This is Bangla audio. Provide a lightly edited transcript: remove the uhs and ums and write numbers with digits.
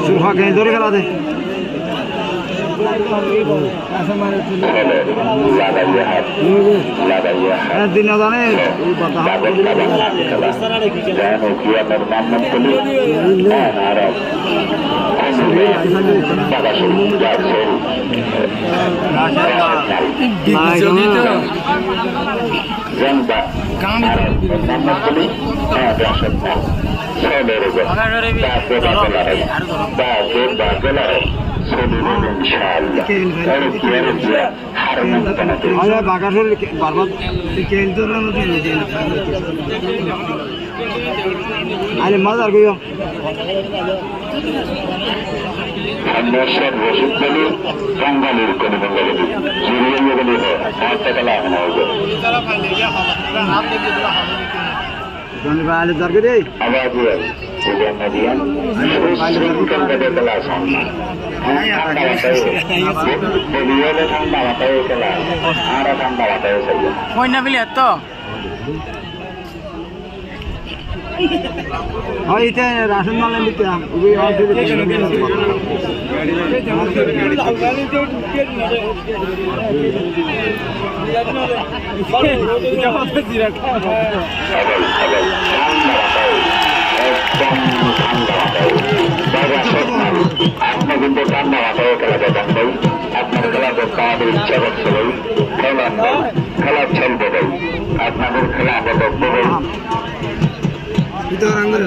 সুরখা কেন ধরে গেল দে দিন জানে বাগাসুর বারবার আরে মজা আর কইও সব রসিদ বলি বাঙালির কোনো বাঙালি জুড়িয়ে গেলে হয় টাকা লাভ না হবে আলে দরকার রে আবার দিয়ে দিয়ান ক্লাস হন না ঠান্ডা মাথায় খেলা আর ঠান্ডা মাথায় কইনা বিলে তো হয় এটা রাশন মাল নিতে ওই আপনি কিন্তু ঠান্ডা মাথায় খেলা দেখেন ভাই আপনার খেলা দেখতে আমাদের ইচ্ছা করছে ভাই খেলার ভাই খেলা চলবে ভাই আপনাদের খেলা আমরা দেখবো ভাই এটা রঙের